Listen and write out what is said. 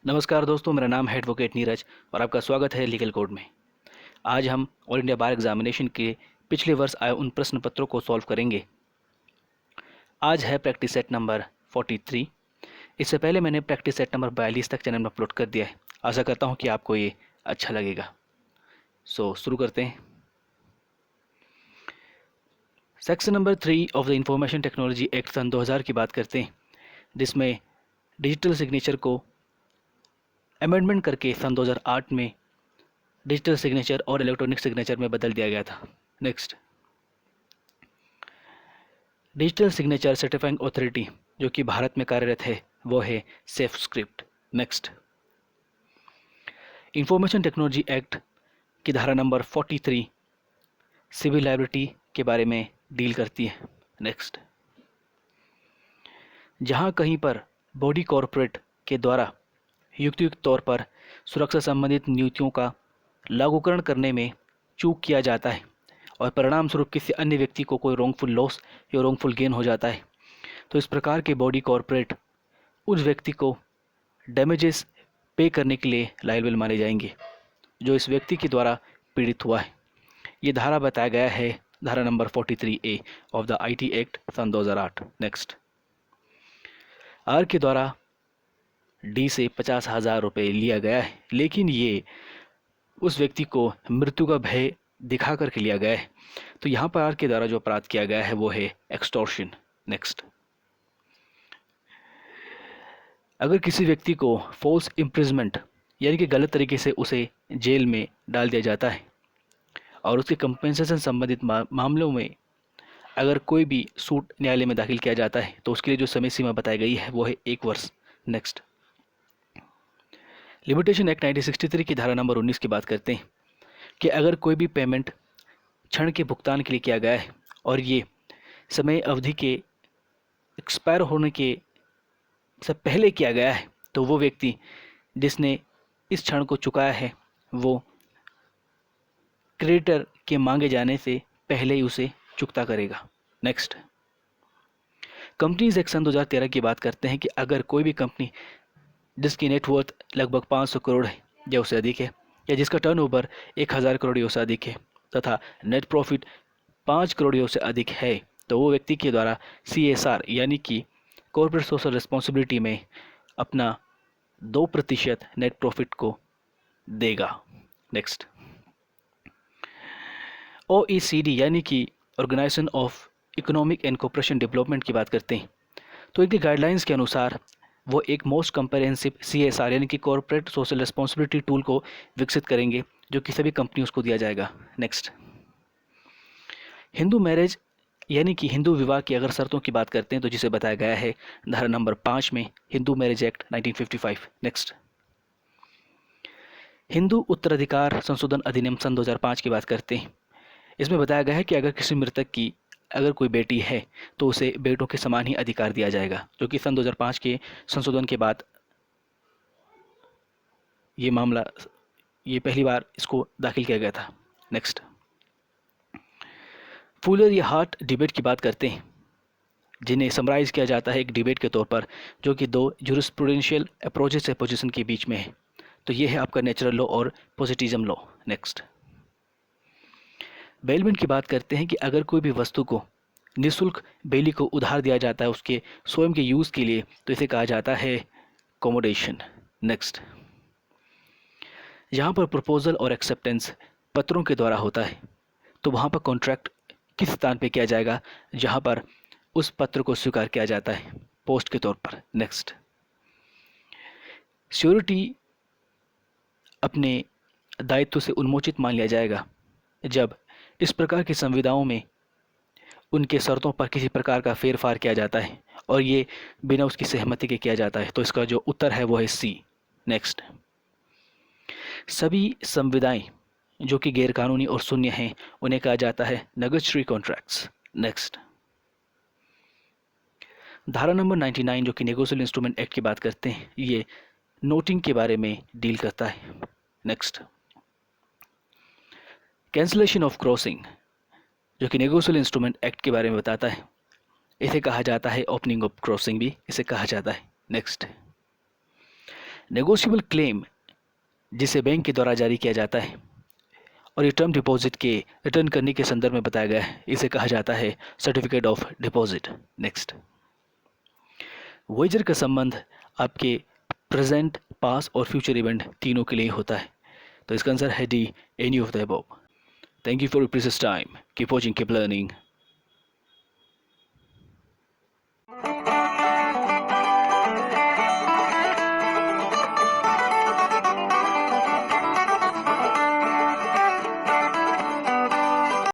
नमस्कार दोस्तों, मेरा नाम है एडवोकेट नीरज और आपका स्वागत है लीगल कोड में। आज हम ऑल इंडिया बार एग्जामिनेशन के पिछले वर्ष आए उन प्रश्न पत्रों को सॉल्व करेंगे। आज है प्रैक्टिस सेट नंबर 43। इससे पहले मैंने प्रैक्टिस सेट नंबर 42 तक चैनल में अपलोड कर दिया है। आशा करता हूँ कि आपको ये अच्छा लगेगा। शुरू करते हैं। Section number 3 of the information technology act सन 2000 की बात करते हैं, जिसमें डिजिटल सिग्नेचर को अमेंडमेंट करके सन 2008 में डिजिटल सिग्नेचर और इलेक्ट्रॉनिक सिग्नेचर में बदल दिया गया था। Next, digital signature certifying authority जो कि भारत में कार्यरत है वो है safe script. Next, information technology act की धारा नंबर 43 सिविल लायबिलिटी के बारे में डील करती है। नेक्स्ट, जहां कहीं पर बॉडी कॉरपोरेट के द्वारा युक्तियुक्त तौर पर सुरक्षा संबंधित नीतियों का लागूकरण करने में चूक किया जाता है और परिणाम स्वरूप किसी अन्य व्यक्ति को कोई रॉन्गफुल लॉस या रॉन्गफुल गेन हो जाता है, तो इस प्रकार के बॉडी कॉरपोरेट उस व्यक्ति को डैमेजेस पे करने के लिए लायबल माने जाएंगे जो इस व्यक्ति के द्वारा पीड़ित हुआ है। ये धारा बताया गया है धारा नंबर 43A of the IT act सन 2008। नेक्स्ट, आर के द्वारा डी से 50,000 रुपये लिया गया है, लेकिन ये उस व्यक्ति को मृत्यु का भय दिखा करके लिया गया है, तो यहाँ पर आर के द्वारा जो अपराध किया गया है वो है एक्सटॉर्शन। नेक्स्ट, अगर किसी व्यक्ति को फॉल्स इम्प्रिजमेंट यानी कि गलत तरीके से उसे जेल में डाल दिया जाता है और उसके कंपेंसेशन संबंधित मामलों में अगर कोई भी सूट न्यायालय में दाखिल किया जाता है तो उसके लिए जो समय सीमा बताई गई है वो है 1 वर्ष। नेक्स्ट, लिमिटेशन एक्ट 1963 की धारा नंबर 19 की बात करते हैं कि अगर कोई भी पेमेंट क्षण के भुगतान के लिए किया गया है और ये समय अवधि के एक्सपायर होने के से पहले किया गया है तो वो व्यक्ति जिसने इस क्षण को चुकाया है वो क्रेडिटर के मांगे जाने से पहले ही उसे चुकता करेगा। नेक्स्ट, कंपनीज एक्ट सन 2013 की बात करते हैं कि अगर कोई भी कंपनी जिसकी नेटवर्थ लगभग 500 करोड़ है या उससे अधिक है या जिसका टर्नओवर 1000 करोड़ या उससे अधिक है तथा नेट प्रॉफिट 5 करोड़ या उससे अधिक है, तो वो व्यक्ति के द्वारा CSR यानी कि कॉर्पोरेट सोशल रिस्पॉन्सिबिलिटी में अपना 2% नेट प्रॉफिट को देगा। नेक्स्ट, OECD यानी कि organisation of economic and cooperation development की बात करते हैं, तो इनकी गाइडलाइंस के अनुसार वो एक मोस्ट कंप्रहेंसिव CSR यानी कि कॉर्पोरेट सोशल रिस्पॉन्सिबिलिटी टूल को विकसित करेंगे जो कि सभी कंपनी उसको दिया जाएगा। नेक्स्ट, हिंदू मैरिज यानी कि हिंदू विवाह की अगर शर्तों की बात करते हैं तो जिसे बताया गया है धारा नंबर 5 में Hindu marriage act 1955। Next, Hindu उत्तराधिकार संशोधन अधिनियम सन 2005 की बात करते हैं। इसमें बताया गया है कि अगर किसी मृतक की अगर कोई बेटी है तो उसे बेटों के समान ही अधिकार दिया जाएगा, जो कि सन 2005 के संशोधन के बाद ये पहली बार इसको दाखिल किया गया था। नेक्स्ट, फुलर या हार्ट डिबेट की बात करते हैं, जिन्हें समराइज किया जाता है एक डिबेट के तौर पर जो कि 2 ज्यूरिस्प्रूडेंशियल अप्रोचेस से पोजीशन के बीच में है, तो ये है आपका नेचुरल लॉ और पॉजिटिज्म लॉ। नेक्स्ट, बेलमेंट की बात करते हैं कि अगर कोई भी वस्तु को निःशुल्क बेली को उधार दिया जाता है उसके स्वयं के यूज़ के लिए तो इसे कहा जाता है कॉमोडेशन। नेक्स्ट, यहाँ पर प्रपोजल और एक्सेप्टेंस पत्रों के द्वारा होता है, तो वहाँ पर कॉन्ट्रैक्ट किस स्थान पे किया जाएगा जहाँ पर उस पत्र को स्वीकार किया जाता है, पोस्ट के तौर पर। नेक्स्ट, श्योरिटी अपने दायित्व से उन्मोचित मान लिया जाएगा जब इस प्रकार की संविदाओं में उनके शर्तों पर किसी प्रकार का फेरफार किया जाता है और ये बिना उसकी सहमति के किया जाता है, तो इसका जो उत्तर है वो है C। नेक्स्ट, सभी संविदाएं जो कि गैरकानूनी और शून्य हैं उन्हें कहा जाता है नेगोशिएटरी कॉन्ट्रैक्ट्स। नेक्स्ट, धारा नंबर 99 जो कि नेगोशिएबल इंस्ट्रूमेंट एक्ट की बात करते हैं, ये नोटिंग के बारे में डील करता है। नेक्स्ट, कैंसलेशन ऑफ क्रॉसिंग जो कि नेगोशिएबल इंस्ट्रूमेंट एक्ट के बारे में बताता है, इसे कहा जाता है ओपनिंग ऑफ क्रॉसिंग भी इसे कहा जाता है। नेक्स्ट, नेगोशिएबल क्लेम जिसे बैंक के द्वारा जारी किया जाता है और ये टर्म डिपॉजिट के रिटर्न करने के संदर्भ में बताया गया है, इसे कहा जाता है certificate of deposit. Next, Voyager का संबंध आपके प्रेजेंट, पास और फ्यूचर इवेंट तीनों के लिए होता है। तो इसका आंसर है D, any of the above. Thank you for your precious time. Keep watching, keep learning.